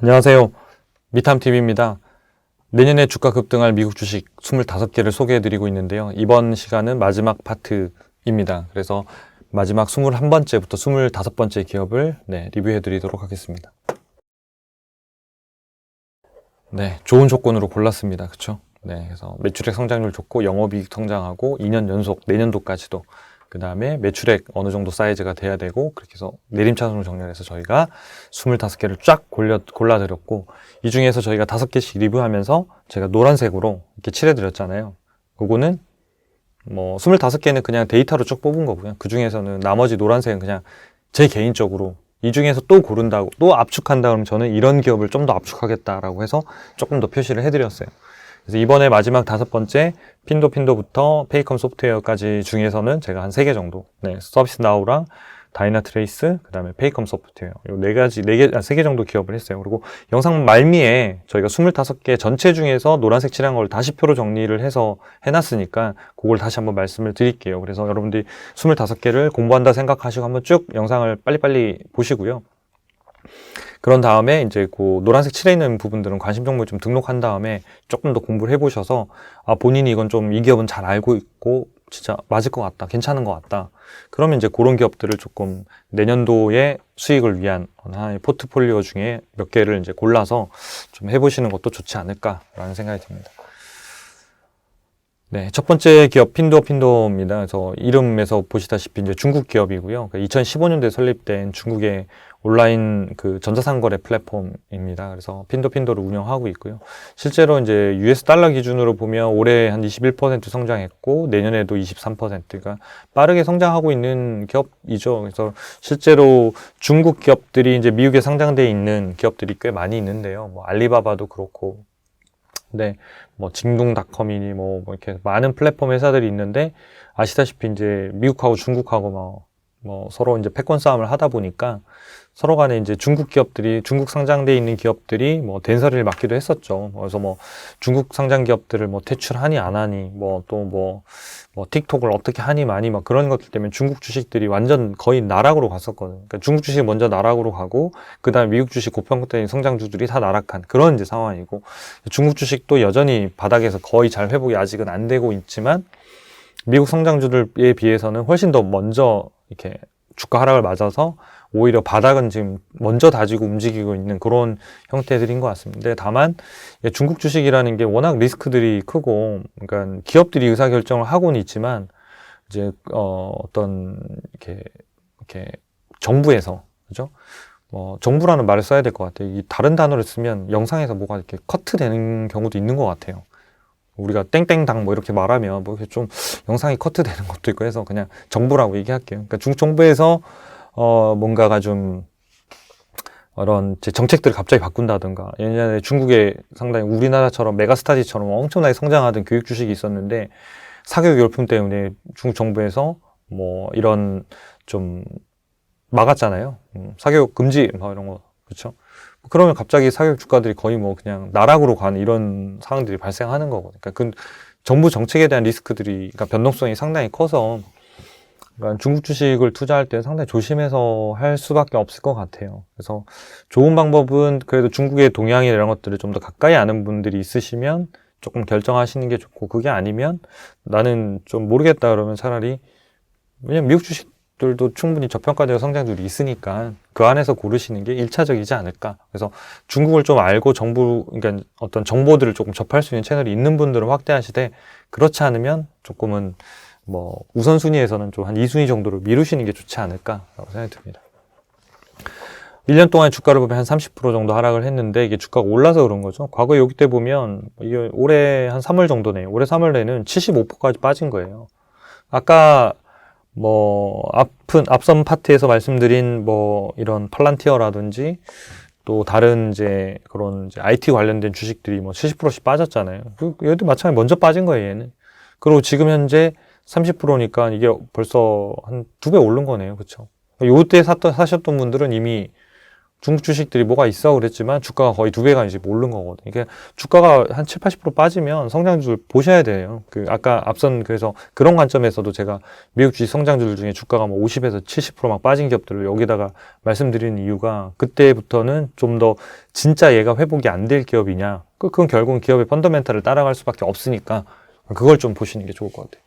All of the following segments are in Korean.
안녕하세요. 미탐TV입니다. 내년에 주가 급등할 미국 주식 25개를 소개해드리고 있는데요. 이번 시간은 마지막 파트입니다. 그래서 마지막 21번째부터 25번째 기업을 리뷰해드리도록 하겠습니다. 네, 좋은 조건으로 골랐습니다. 그쵸? 네, 그래서 매출액 성장률 좋고 영업이익 성장하고 2년 연속 내년도까지도 그 다음에 매출액 어느 정도 사이즈가 돼야 되고 그렇게 해서 내림차순으로 정렬해서 저희가 25개를 쫙 골라드렸고 이 중에서 저희가 5개씩 리뷰하면서 제가 노란색으로 이렇게 칠해드렸잖아요. 그거는 뭐 25개는 그냥 데이터로 쭉 뽑은 거고요. 그 중에서는 나머지 노란색은 그냥 제 개인적으로 이 중에서 또 고른다고 또 압축한다 그러면 저는 이런 기업을 좀 더 압축하겠다라고 해서 조금 더 표시를 해드렸어요. 그래서 이번에 마지막 5번째 핀도부터 페이컴 소프트웨어까지 중에서는 제가 한 3개 정도 서비스 나우랑 다이나트레이스 그 다음에 페이컴 소프트웨어 요 3개 정도 기업을 했어요. 그리고 영상 말미에 저희가 25개 전체 중에서 노란색 칠한 걸 다시 표로 정리를 해서 해놨으니까 그걸 다시 한번 말씀을 드릴게요. 그래서 여러분들이 25개를 공부한다 생각하시고 한번 쭉 영상을 빨리빨리 보시고요. 그런 다음에 이제 그 노란색 칠해 있는 부분들은 관심 종목을 좀 등록한 다음에 조금 더 공부를 해보셔서 본인이 이건 좀 이 기업은 잘 알고 있고 진짜 맞을 것 같다, 괜찮은 것 같다. 그러면 이제 그런 기업들을 조금 내년도의 수익을 위한 하나의 포트폴리오 중에 몇 개를 이제 골라서 좀 해보시는 것도 좋지 않을까라는 생각이 듭니다. 네, 첫 번째 기업 핀도입니다. 그래서 이름에서 보시다시피 이제 중국 기업이고요. 2015년도에 설립된 중국의 온라인 그 전자상거래 플랫폼입니다. 그래서 핀도를 운영하고 있고요. 실제로 이제 US 달러 기준으로 보면 올해 한 21% 성장했고 내년에도 23%가 빠르게 성장하고 있는 기업이죠. 그래서 실제로 중국 기업들이 이제 미국에 상장돼 있는 기업들이 꽤 많이 있는데요. 뭐 알리바바도 그렇고 네, 뭐 징동닷컴이니 뭐 이렇게 많은 플랫폼 회사들이 있는데 아시다시피 이제 미국하고 중국하고 뭐 서로 이제 패권 싸움을 하다 보니까 서로 간에 이제 중국 기업들이 중국 상장돼 있는 기업들이 뭐 된서리를 맡기도 했었죠. 그래서 뭐 중국 상장 기업들을 뭐 퇴출하니 안 하니 뭐 또 뭐 틱톡을 어떻게 하니 마니 막 그런 것들 때문에 중국 주식들이 완전 거의 나락으로 갔었거든요. 그러니까 중국 주식이 먼저 나락으로 가고 그다음에 미국 주식 고평가된 성장주들이 다 나락한 그런 이제 상황이고 중국 주식도 여전히 바닥에서 거의 잘 회복이 아직은 안 되고 있지만 미국 성장주들에 비해서는 훨씬 더 먼저 이렇게 주가 하락을 맞아서 오히려 바닥은 지금 먼저 다지고 움직이고 있는 그런 형태들인 것 같습니다. 다만 중국 주식이라는 게 워낙 리스크들이 크고, 그러니까 기업들이 의사결정을 하고는 있지만 이제 어떤 이렇게 정부에서 그죠? 정부라는 말을 써야 될 것 같아요. 이 다른 단어를 쓰면 영상에서 뭐가 이렇게 커트되는 경우도 있는 것 같아요. 우리가 땡땡당 뭐 이렇게 말하면 뭐 이렇게 좀 영상이 커트되는 것도 있고 해서 그냥 정부라고 얘기할게요. 그러니까 중국 정부에서 뭔가가 좀 이런 정책들을 갑자기 바꾼다든가 예전에 중국에 상당히 우리나라처럼 메가스타디처럼 엄청나게 성장하던 교육 주식이 있었는데 사교육 열풍 때문에 중국 정부에서 뭐 이런 좀 막았잖아요. 사교육 금지 뭐 이런 거 그렇죠. 그러면 갑자기 사교육 주가들이 거의 뭐 그냥 나락으로 가는 이런 상황들이 발생하는 거거든요. 그러니까 그 정부 정책에 대한 리스크들이 그러니까 변동성이 상당히 커서 그러니까 중국 주식을 투자할 때 상당히 조심해서 할 수밖에 없을 것 같아요. 그래서 좋은 방법은 그래도 중국의 동향이나 이런 것들을 좀 더 가까이 아는 분들이 있으시면 조금 결정하시는 게 좋고 그게 아니면 나는 좀 모르겠다 그러면 차라리 왜냐면 미국 주식들도 충분히 저평가되어 성장률이 있으니까 그 안에서 고르시는 게 1차적이지 않을까. 그래서 중국을 좀 알고 그러니까 어떤 정보들을 조금 접할 수 있는 채널이 있는 분들은 확대하시되 그렇지 않으면 조금은 뭐 우선순위에서는 좀 한 2순위 정도로 미루시는 게 좋지 않을까라고 생각이 듭니다. 1년 동안 주가를 보면 한 30% 정도 하락을 했는데 이게 주가가 올라서 그런 거죠. 과거에 여기 때 보면 이게 올해 한 3월 정도네요. 올해 3월 내는 75%까지 빠진 거예요. 아까 뭐 앞선 파트에서 말씀드린 뭐 이런 팔란티어라든지 또 다른 이제 그런 이제 IT 관련된 주식들이 뭐 70%씩 빠졌잖아요. 얘도 마찬가지 먼저 빠진 거예요, 얘는. 그리고 지금 현재 30%니까 이게 벌써 한 2배 오른 거네요. 그쵸? 요때 사셨던 분들은 이미 중국 주식들이 뭐가 있어 그랬지만 주가가 거의 2배가 이제 오른 거거든요. 이게 주가가 한 7, 80% 빠지면 성장률 보셔야 돼요. 아까 앞선 그래서 그런 관점에서도 제가 미국 주식 성장률 중에 주가가 뭐 50에서 70%막 빠진 기업들을 여기다가 말씀드리는 이유가 그때부터는 좀 더 진짜 얘가 회복이 안 될 기업이냐. 그건 결국은 기업의 펀더멘탈을 따라갈 수밖에 없으니까 그걸 좀 보시는 게 좋을 것 같아요.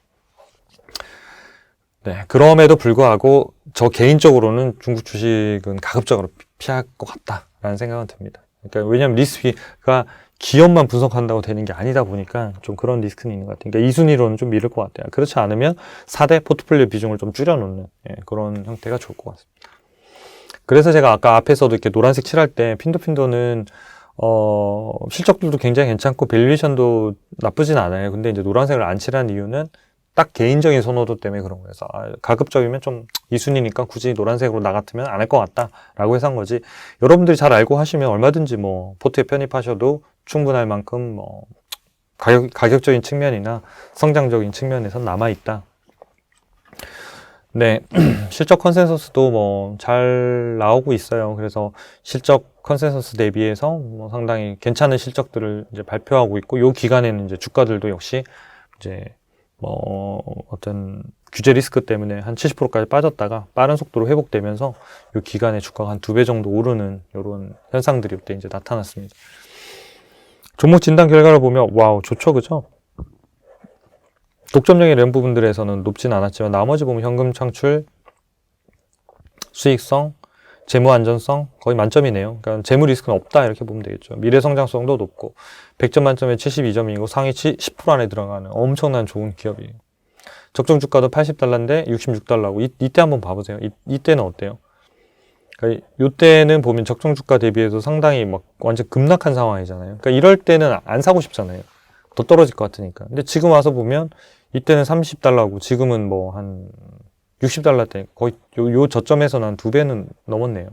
네, 그럼에도 불구하고 저 개인적으로는 중국 주식은 가급적으로 피할 것 같다라는 생각은 듭니다. 그러니까 왜냐하면 리스크가 기업만 분석한다고 되는 게 아니다 보니까 좀 그런 리스크는 있는 것 같아요. 그러니까 이 순위로는 좀 미룰 것 같아요. 그렇지 않으면 4대 포트폴리오 비중을 좀 줄여놓는 그런 형태가 좋을 것 같습니다. 그래서 제가 아까 앞에서도 이렇게 노란색 칠할 때 핀도는 실적들도 굉장히 괜찮고 밸류에이션도 나쁘진 않아요. 근데 이제 노란색을 안 칠한 이유는 딱 개인적인 선호도 때문에 그런 거예요. 그래서 가급적이면 좀 이순이니까 굳이 노란색으로 나 같으면 안 할 것 같다라고 해서 한 거지. 여러분들이 잘 알고 하시면 얼마든지 뭐 포트에 편입하셔도 충분할 만큼 뭐 가격적인 측면이나 성장적인 측면에서 남아 있다. 네, 실적 컨센서스도 뭐 잘 나오고 있어요. 그래서 실적 컨센서스 대비해서 뭐 상당히 괜찮은 실적들을 이제 발표하고 있고, 요 기간에는 이제 주가들도 역시 이제 뭐 어떤 규제 리스크 때문에 한 70%까지 빠졌다가 빠른 속도로 회복되면서 이 기간에 주가가 한 2배 정도 오르는 이런 현상들이 이때 이제 나타났습니다. 종목 진단 결과를 보면 와우 좋죠, 그죠? 독점적인 이런 부분들에서는 높진 않았지만 나머지 보면 현금 창출, 수익성, 재무 안전성 거의 만점이네요. 그러니까 재무 리스크는 없다 이렇게 보면 되겠죠. 미래 성장성도 높고 100점 만점에 72점이고 상위 10% 안에 들어가는 엄청난 좋은 기업이에요. 적정 주가도 80달러인데 66달러고 이때 한번 봐보세요. 이때는 어때요? 그러니까 이때는 보면 적정 주가 대비해서 상당히 막 완전 급락한 상황이잖아요. 그러니까 이럴 때는 안 사고 싶잖아요. 더 떨어질 것 같으니까. 근데 지금 와서 보면 이때는 30달러고 지금은 뭐 한 60달러대 거의 요 저점에서는 한 2배는 넘었네요.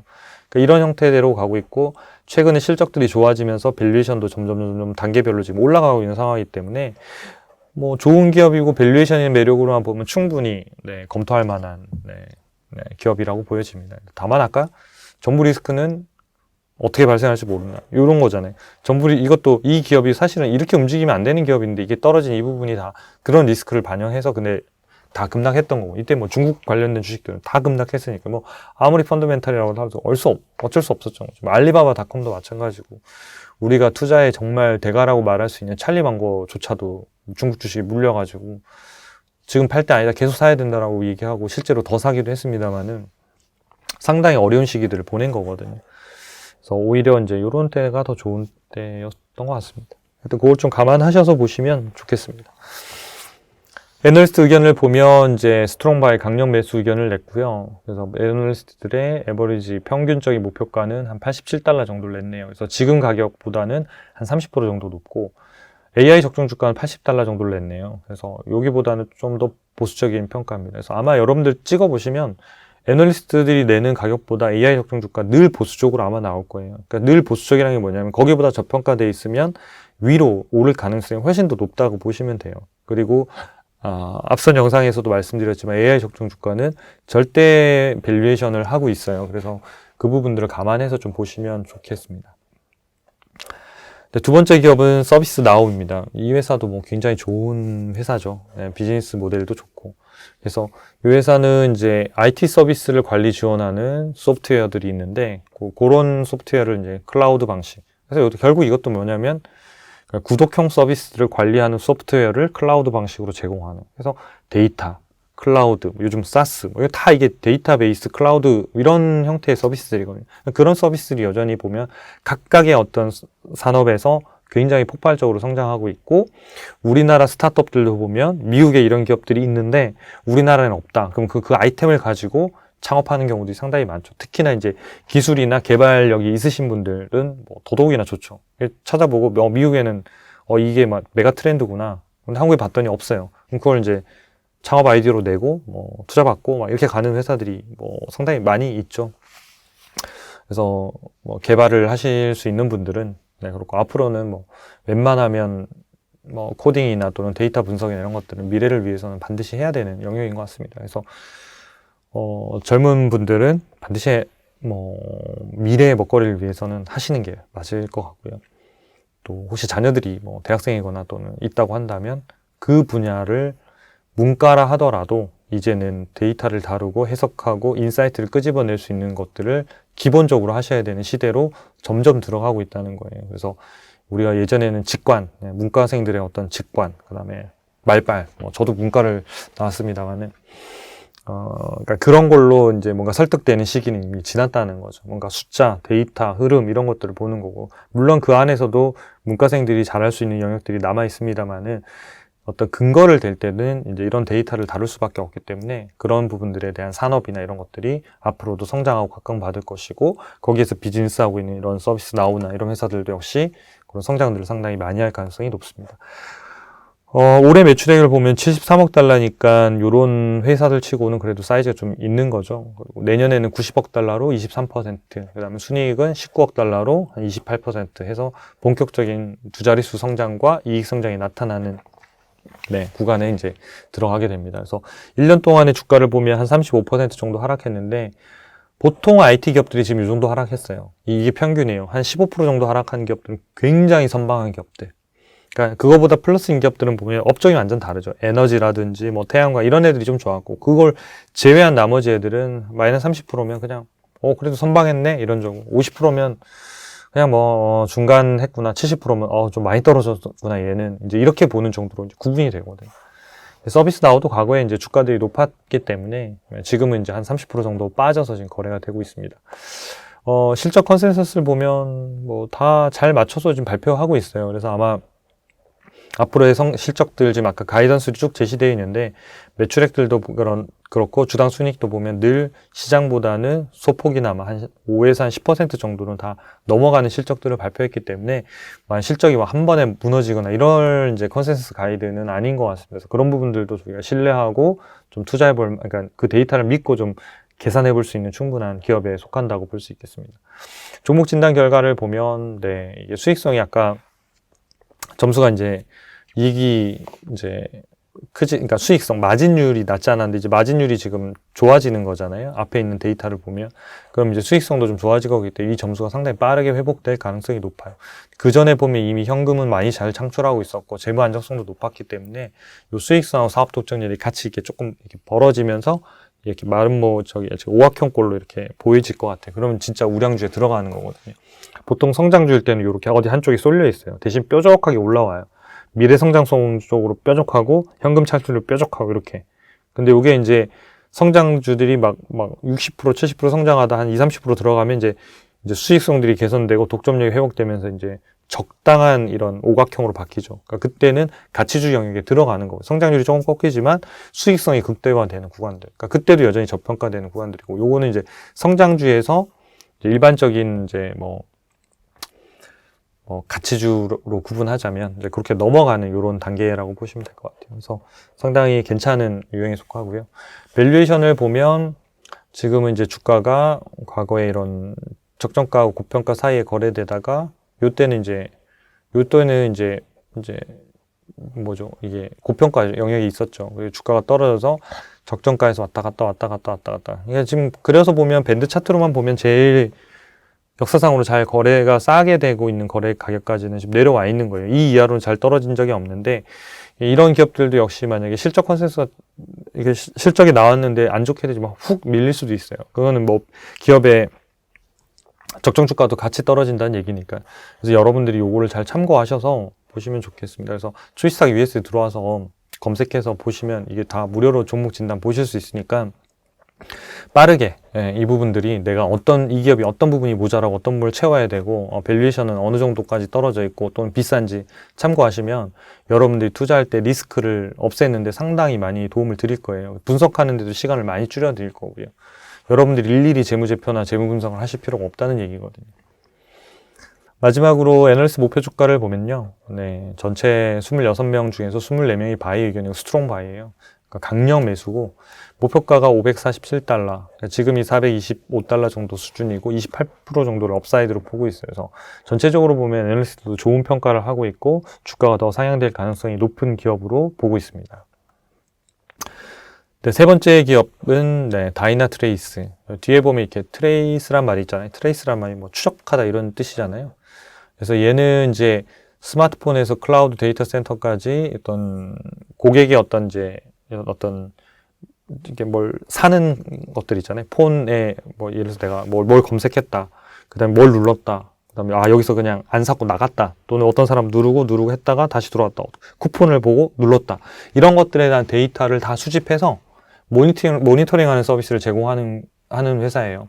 그러니까 이런 형태대로 가고 있고 최근에 실적들이 좋아지면서 밸류에이션도 점점 단계별로 지금 올라가고 있는 상황이기 때문에 뭐 좋은 기업이고 밸류에이션의 매력으로만 보면 충분히 검토할 만한 기업이라고 보여집니다. 다만 아까 정부 리스크는 어떻게 발생할지 모른다. 이런 거잖아요. 이것도 이 기업이 사실은 이렇게 움직이면 안 되는 기업인데 이게 떨어진 이 부분이 다 그런 리스크를 반영해서 근데 다 급락했던 거고 이때 뭐 중국 관련된 주식들은 다 급락했으니까 뭐 아무리 펀더멘탈이라고 해도 어쩔 수 없었죠. 알리바바닷컴도 마찬가지고 우리가 투자에 정말 대가라고 말할 수 있는 찰리망고조차도 중국 주식이 물려가지고 지금 팔 때 아니다 계속 사야 된다라고 얘기하고 실제로 더 사기도 했습니다만은 상당히 어려운 시기들을 보낸 거거든요. 그래서 오히려 이제 이런 때가 더 좋은 때였던 것 같습니다. 하여튼 그걸 좀 감안하셔서 보시면 좋겠습니다. 애널리스트 의견을 보면 이제 스트롱바이 강력 매수 의견을 냈고요. 그래서 애널리스트들의 에버리지 평균적인 목표가는 한 87달러 정도를 냈네요. 그래서 지금 가격보다는 한 30% 정도 높고 AI 적정 주가는 80달러 정도를 냈네요. 그래서 여기보다는 좀 더 보수적인 평가입니다. 그래서 아마 여러분들 찍어보시면 애널리스트들이 내는 가격보다 AI 적정 주가 늘 보수적으로 아마 나올 거예요. 그러니까 늘 보수적이라는 게 뭐냐면 거기보다 저평가되어 있으면 위로 오를 가능성이 훨씬 더 높다고 보시면 돼요. 그리고 앞선 영상에서도 말씀드렸지만 AI 적정 주가는 절대 밸류에이션을 하고 있어요. 그래서 그 부분들을 감안해서 좀 보시면 좋겠습니다. 두 번째 기업은 서비스 나우입니다. 이 회사도 뭐 굉장히 좋은 회사죠. 비즈니스 모델도 좋고. 그래서 이 회사는 이제 IT 서비스를 관리 지원하는 소프트웨어들이 있는데 그런 소프트웨어를 이제 클라우드 방식. 그래서 결국 이것도 뭐냐면 구독형 서비스를 관리하는 소프트웨어를 클라우드 방식으로 제공하는. 그래서 데이터, 클라우드, 요즘 사스, 다 이게 데이터베이스, 클라우드 이런 형태의 서비스들이거든요. 그런 서비스들이 여전히 보면 각각의 어떤 산업에서 굉장히 폭발적으로 성장하고 있고 우리나라 스타트업들도 보면 미국에 이런 기업들이 있는데 우리나라에는 없다. 그럼 그 아이템을 가지고 창업하는 경우도 상당히 많죠. 특히나 이제 기술이나 개발력이 있으신 분들은 뭐 더더욱이나 좋죠. 찾아보고 미국에는 이게 막 메가 트렌드구나. 근데 한국에 봤더니 없어요. 그럼 그걸 이제 창업 아이디어로 내고 뭐 투자 받고 막 이렇게 가는 회사들이 뭐 상당히 많이 있죠. 그래서 뭐 개발을 하실 수 있는 분들은 그렇고 앞으로는 뭐 웬만하면 뭐 코딩이나 또는 데이터 분석이나 이런 것들은 미래를 위해서는 반드시 해야 되는 영역인 것 같습니다. 그래서 젊은 분들은 반드시 미래의 먹거리를 위해서는 하시는 게 맞을 것 같고요. 또 혹시 자녀들이 대학생이거나 또는 있다고 한다면 그 분야를 문과라 하더라도 이제는 데이터를 다루고 해석하고 인사이트를 끄집어낼 수 있는 것들을 기본적으로 하셔야 되는 시대로 점점 들어가고 있다는 거예요. 그래서 우리가 예전에는 직관, 문과생들의 어떤 직관, 그 다음에 말빨, 저도 문과를 나왔습니다만은, 그러니까 그런 걸로 이제 뭔가 설득되는 시기는 이미 지났다는 거죠. 뭔가 숫자, 데이터, 흐름 이런 것들을 보는 거고, 물론 그 안에서도 문과생들이 잘할 수 있는 영역들이 남아 있습니다만은 어떤 근거를 댈 때는 이제 이런 데이터를 다룰 수밖에 없기 때문에 그런 부분들에 대한 산업이나 이런 것들이 앞으로도 성장하고 각광받을 것이고, 거기에서 비즈니스하고 있는 이런 서비스 나우나 이런 회사들도 역시 그런 성장들을 상당히 많이 할 가능성이 높습니다. 올해 매출액을 보면 73억 달러니까 요런 회사들 치고는 그래도 사이즈가 좀 있는 거죠. 그리고 내년에는 90억 달러로 23%, 그 다음에 순이익은 19억 달러로 한 28% 해서 본격적인 두 자릿수 성장과 이익 성장이 나타나는 구간에 이제 들어가게 됩니다. 그래서 1년 동안의 주가를 보면 한 35% 정도 하락했는데, 보통 IT 기업들이 지금 이 정도 하락했어요. 이게 평균이에요. 한 15% 정도 하락한 기업들은 굉장히 선방한 기업들. 그러니까 그거보다 플러스인 기업들은 보면 업종이 완전 다르죠. 에너지라든지 태양광 이런 애들이 좀 좋았고, 그걸 제외한 나머지 애들은 마이너스 30%면 그냥 그래도 선방했네 이런 정도. 50%면 그냥 중간 했구나. 70%면 좀 많이 떨어졌구나 얘는. 이제 이렇게 보는 정도로 이제 구분이 되거든요. 서비스 나우도 과거에 이제 주가들이 높았기 때문에 지금은 이제 한 30% 정도 빠져서 지금 거래가 되고 있습니다. 실적 컨센서스를 보면 다 잘 맞춰서 지금 발표하고 있어요. 그래서 아마 앞으로의 실적들 지금 아까 가이던스로 쭉 제시되어 있는데, 매출액들도 그렇고 주당 순이익도 보면 늘 시장보다는 소폭이나마 한 5에서 한 10% 정도는 다 넘어가는 실적들을 발표했기 때문에 실적이 한 번에 무너지거나 이럴 이제 컨센서스 가이드는 아닌 것 같습니다. 그래서 그런 부분들도 저희가 신뢰하고 좀 그러니까 그 데이터를 믿고 좀 계산해 볼 수 있는 충분한 기업에 속한다고 볼 수 있겠습니다. 종목 진단 결과를 보면 이게 수익성이 아까 점수가 이제 이익이 이제 그러니까 수익성, 마진율이 낮지 않았는데 이제 마진율이 지금 좋아지는 거잖아요. 앞에 있는 데이터를 보면. 그럼 이제 수익성도 좀 좋아지고 있기 때문에 이 점수가 상당히 빠르게 회복될 가능성이 높아요. 그 전에 보면 이미 현금은 많이 잘 창출하고 있었고 재무 안정성도 높았기 때문에 이 수익성하고 사업 독점률이 같이 이렇게 조금 이렇게 벌어지면서 이렇게 마른 오각형 꼴로 이렇게 보여질 것 같아요. 그러면 진짜 우량주에 들어가는 거거든요. 보통 성장주일 때는 이렇게 어디 한쪽이 쏠려 있어요. 대신 뾰족하게 올라와요. 미래 성장성 쪽으로 뾰족하고 현금 창출률 뾰족하고 이렇게. 근데 이게 이제 성장주들이 막 60%, 70% 성장하다 한 20, 30% 들어가면 이제 수익성들이 개선되고 독점력이 회복되면서 이제 적당한 이런 오각형으로 바뀌죠. 그러니까 그때는 가치주 영역에 들어가는 거고, 성장률이 조금 꺾이지만 수익성이 극대화되는 구간들. 그러니까 그때도 여전히 저평가되는 구간들이고, 요거는 이제 성장주에서 이제 일반적인 이제 가치주로 구분하자면 이제 그렇게 넘어가는 이런 단계라고 보시면 될 것 같아요. 그래서 상당히 괜찮은 유형에 속하고요. 밸류에이션을 보면 지금은 이제 주가가 과거에 이런 적정가하고 고평가 사이에 거래되다가 요때는 이제 이게 고평가 영역이 있었죠. 그리고 주가가 떨어져서 적정가에서 왔다 갔다. 그러니까 지금 그래서 보면 밴드 차트로만 보면 제일 역사상으로 잘 거래가 싸게 되고 있는 거래 가격까지는 지금 내려와 있는 거예요. 이 이하로는 잘 떨어진 적이 없는데, 이런 기업들도 역시 만약에 실적 컨센서스가 이게 실적이 나왔는데 안 좋게 되지만 훅 밀릴 수도 있어요. 그거는 기업의 적정 주가도 같이 떨어진다는 얘기니까. 그래서 여러분들이 요거를 잘 참고하셔서 보시면 좋겠습니다. 그래서 초이스탁 US에 들어와서 검색해서 보시면 이게 다 무료로 종목 진단 보실 수 있으니까 빠르게 이 부분들이 내가 이 기업이 어떤 부분이 모자라고 어떤 부분을 채워야 되고 밸류에이션은 어느 정도까지 떨어져 있고 또는 비싼지 참고하시면 여러분들이 투자할 때 리스크를 없애는데 상당히 많이 도움을 드릴 거예요. 분석하는 데도 시간을 많이 줄여 드릴 거고요. 여러분들이 일일이 재무제표나 재무 분석을 하실 필요가 없다는 얘기거든요. 마지막으로 애널리스트 목표 주가를 보면요. 전체 26명 중에서 24명이 바이 의견이고 스트롱 바이예요. 그러니까 강력 매수고, 목표가가 547달러, 지금이 425달러 정도 수준이고 28% 정도를 업사이드로 보고 있어요. 그래서 전체적으로 보면 애널리스트도 좋은 평가를 하고 있고 주가가 더 상향될 가능성이 높은 기업으로 보고 있습니다. 네, 세 번째 기업은 다이나트레이스. 뒤에 보면 이렇게 트레이스란 말이 있잖아요. 트레이스란 말이 뭐 추적하다 이런 뜻이잖아요. 그래서 얘는 이제 스마트폰에서 클라우드 데이터 센터까지 어떤 고객의 어떤 이게 뭘 사는 것들 있잖아요. 폰에 뭐 예를 들어서 내가 뭘 검색했다. 그다음에 뭘 눌렀다. 그다음에 여기서 그냥 안 사고 나갔다. 또는 어떤 사람 누르고 했다가 다시 들어왔다. 쿠폰을 보고 눌렀다. 이런 것들에 대한 데이터를 다 수집해서 모니터링하는 서비스를 제공하는 회사예요.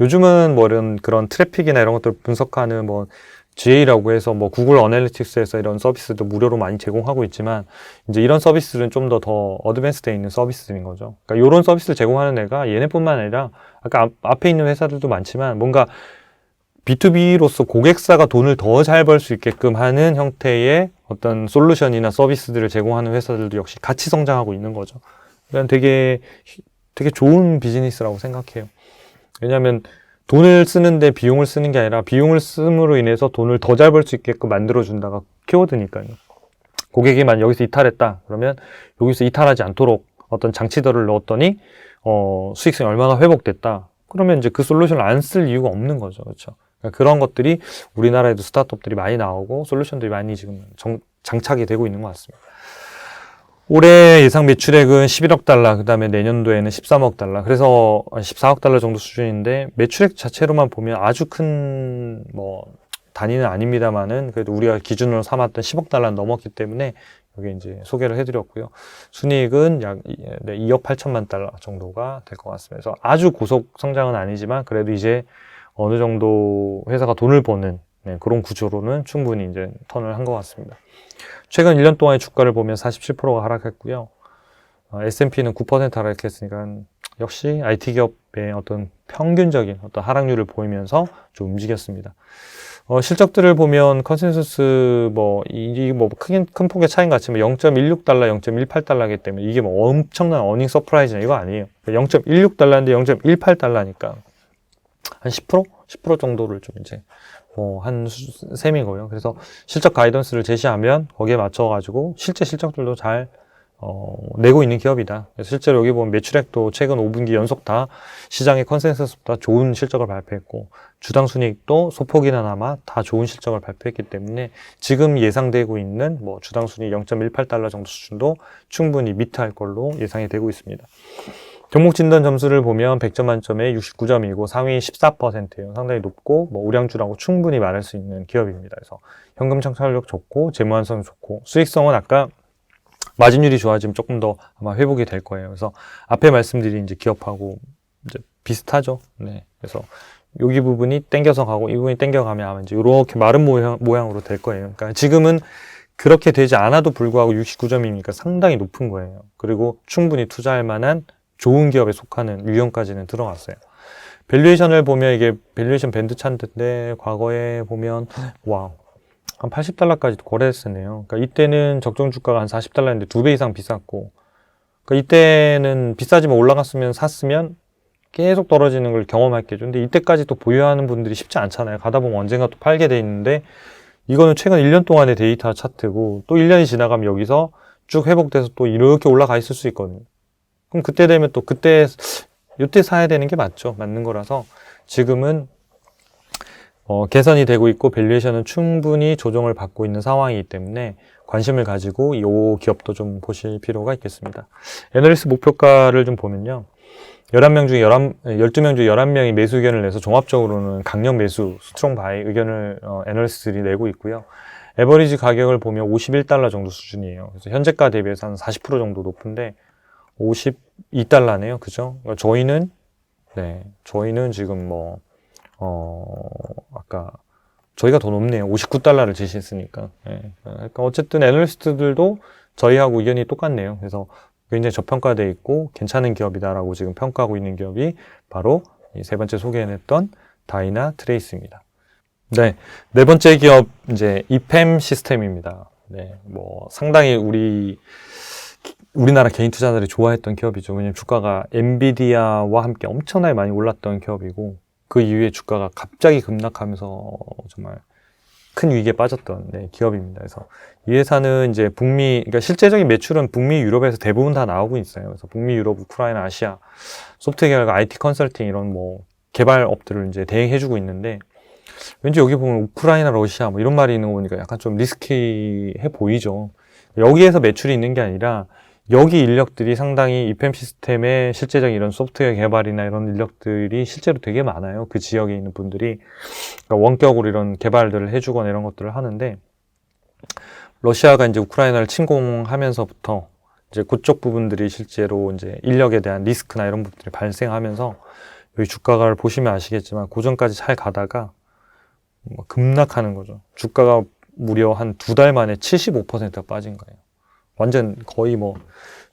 요즘은 뭐 그런 트래픽이나 이런 것들 분석하는 뭐 GA라고 해서 뭐 구글 어널리틱스에서 이런 서비스도 무료로 많이 제공하고 있지만 이제 이런 서비스는 좀 더 어드밴스되어 있는 서비스인 거죠. 그러니까 이런 서비스를 제공하는 애가 얘네뿐만 아니라 아까 앞에 있는 회사들도 많지만 뭔가 B2B로서 고객사가 돈을 더 잘 벌 수 있게끔 하는 형태의 어떤 솔루션이나 서비스들을 제공하는 회사들도 역시 같이 성장하고 있는 거죠. 그러니까 되게 좋은 비즈니스라고 생각해요. 왜냐하면 돈을 쓰는데 비용을 쓰는 게 아니라 비용을 쓰므로 인해서 돈을 더 잘 벌 수 있게끔 만들어준다가 키워드니까요. 고객이 여기서 이탈했다. 그러면 여기서 이탈하지 않도록 어떤 장치들을 넣었더니 수익성이 얼마나 회복됐다. 그러면 이제 그 솔루션을 안 쓸 이유가 없는 거죠. 그렇죠? 그러니까 그런 것들이 우리나라에도 스타트업들이 많이 나오고 솔루션들이 많이 지금 장착이 되고 있는 것 같습니다. 올해 예상 매출액은 11억 달러, 그 다음에 내년도에는 13억 달러, 그래서 14억 달러 정도 수준인데, 매출액 자체로만 보면 아주 큰, 단위는 아닙니다만은, 그래도 우리가 기준으로 삼았던 10억 달러는 넘었기 때문에, 여기 이제 소개를 해드렸고요. 순이익은 약 2억 8천만 달러 정도가 될 것 같습니다. 그래서 아주 고속 성장은 아니지만, 그래도 이제 어느 정도 회사가 돈을 버는 그런 구조로는 충분히 이제 턴을 한 것 같습니다. 최근 1년 동안의 주가를 보면 47%가 하락했고요. S&P는 9% 하락했으니까 역시 IT 기업의 어떤 평균적인 어떤 하락률을 보이면서 좀 움직였습니다. 실적들을 보면 컨센서스 이게 큰 폭의 차이인 것 같지만 0.16달러, 0.18달러이기 때문에 이게 엄청난 어닝 서프라이즈나 이거 아니에요. 0.16달러인데 0.18달러니까 한 10%? 10% 정도를 좀 이제 한 셈이고요. 그래서 실적 가이던스를 제시하면 거기에 맞춰가지고 실제 실적들도 잘 내고 있는 기업이다. 그래서 실제로 여기 보면 매출액도 최근 5분기 연속 다 시장의 컨센서스보다 좋은 실적을 발표했고 주당 순이익도 소폭이나마 다 좋은 실적을 발표했기 때문에 지금 예상되고 있는 주당 순이익 0.18달러 정도 수준도 충분히 미트할 걸로 예상이 되고 있습니다. 종목 진단 점수를 보면 100점 만점에 69점이고 상위 14%예요. 상당히 높고 우량주라고 충분히 말할 수 있는 기업입니다. 그래서 현금 청산력 좋고 재무 완성 좋고 수익성은 아까 마진율이 좋아지면 조금 더 아마 회복이 될 거예요. 그래서 앞에 말씀드린 이제 기업하고 이제 비슷하죠. 네. 그래서 여기 부분이 땡겨서 가고 이 부분이 땡겨가면 아마 이제 이렇게 마른 모양으로 될 거예요. 그러니까 지금은 그렇게 되지 않아도 불구하고 69점이니까 상당히 높은 거예요. 그리고 충분히 투자할 만한 좋은 기업에 속하는 유형까지는 들어갔어요. 밸류에이션을 보면 이게 밸류에이션 밴드 차트인데 과거에 보면 한 80달러까지도 거래했었네요. 그러니까 이때는 적정 주가가 한 40달러인데 2배 이상 비쌌고 그러니까 이때는 비싸지만 올라갔으면 샀으면 계속 떨어지는 걸 경험했겠죠. 근데 이때까지 또 보유하는 분들이 쉽지 않잖아요. 가다 보면 언젠가 또 팔게 돼 있는데 이거는 최근 1년 동안의 데이터 차트고 또 1년이 지나가면 여기서 쭉 회복돼서 또 이렇게 올라가 있을 수 있거든요. 그럼 그때 되면 또 이때 사야 되는 게 맞는 거라서 지금은 개선이 되고 있고 밸류에이션은 충분히 조정을 받고 있는 상황이기 때문에 관심을 가지고 이 기업도 좀 보실 필요가 있겠습니다. 애널리스트 목표가를 좀 보면요. 12명 중에 11명이 매수 의견을 내서 종합적으로는 강력 매수, 스트롱 바이 의견을 애널리스트들이 내고 있고요. 에버리지 가격을 보면 51달러 정도 수준이에요. 그래서 현재가 대비해서 한 40% 정도 높은데 52달러네요. 그죠? 그러니까 저희는 지금 아까 저희가 더 높네요. 59달러를 제시했으니까. 네. 그러니까 어쨌든 애널리스트들도 저희하고 의견이 똑같네요. 그래서 굉장히 저평가되어 있고 괜찮은 기업이다라고 지금 평가하고 있는 기업이 바로 이 세 번째 소개해냈던 다이나트레이스입니다. 네. 네 번째 기업, 이제 이팸 시스템입니다. 네. 상당히 우리나라 개인 투자자들이 좋아했던 기업이죠. 왜냐면 주가가 엔비디아와 함께 엄청나게 많이 올랐던 기업이고 그 이후에 주가가 갑자기 급락하면서 정말 큰 위기에 빠졌던 기업입니다. 그래서 이 회사는 이제 그러니까 실제적인 매출은 북미, 유럽에서 대부분 다 나오고 있어요. 그래서 북미, 유럽, 우크라이나, 아시아, 소프트웨어 계열과 IT 컨설팅 이런 뭐 개발업들을 이제 대행해주고 있는데, 왠지 여기 보면 우크라이나, 러시아 뭐 이런 말이 있는 거 보니까 약간 좀 리스키해 보이죠. 여기에서 매출이 있는 게 아니라 여기 인력들이 상당히 EPAM 시스템의 실제적인 이런 소프트웨어 개발이나 이런 인력들이 실제로 되게 많아요. 그 지역에 있는 분들이. 그러니까 원격으로 이런 개발들을 해주거나 이런 것들을 하는데, 러시아가 이제 우크라이나를 침공하면서부터 이제 그쪽 부분들이 실제로 이제 인력에 대한 리스크나 이런 부분들이 발생하면서 여기 주가를 보시면 아시겠지만 고전까지 잘 가다가 급락하는 거죠. 주가가 무려 한 2달 만에 75%가 빠진 거예요. 완전 거의 뭐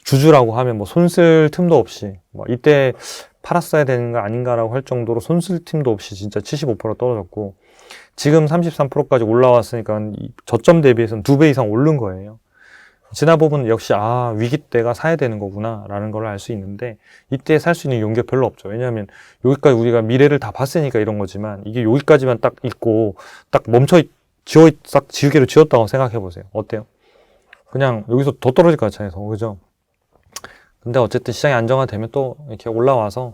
주주라고 하면 뭐 손쓸 틈도 없이 뭐 이때 팔았어야 되는 거 아닌가라고 할 정도로 손쓸 틈도 없이 진짜 75% 떨어졌고, 지금 33%까지 올라왔으니까 저점 대비해서는 2배 이상 오른 거예요. 지나보면 역시 위기 때가 사야 되는 거구나 라는 걸 알 수 있는데, 이때 살 수 있는 용기가 별로 없죠. 왜냐하면 여기까지 우리가 미래를 다 봤으니까 이런 거지만, 이게 여기까지만 딱 있고 딱 싹 지우개로 지웠다고 생각해 보세요. 어때요? 그냥 여기서 더 떨어질 것 같잖아요. 그죠? 근데 어쨌든 시장이 안정화되면 또 이렇게 올라와서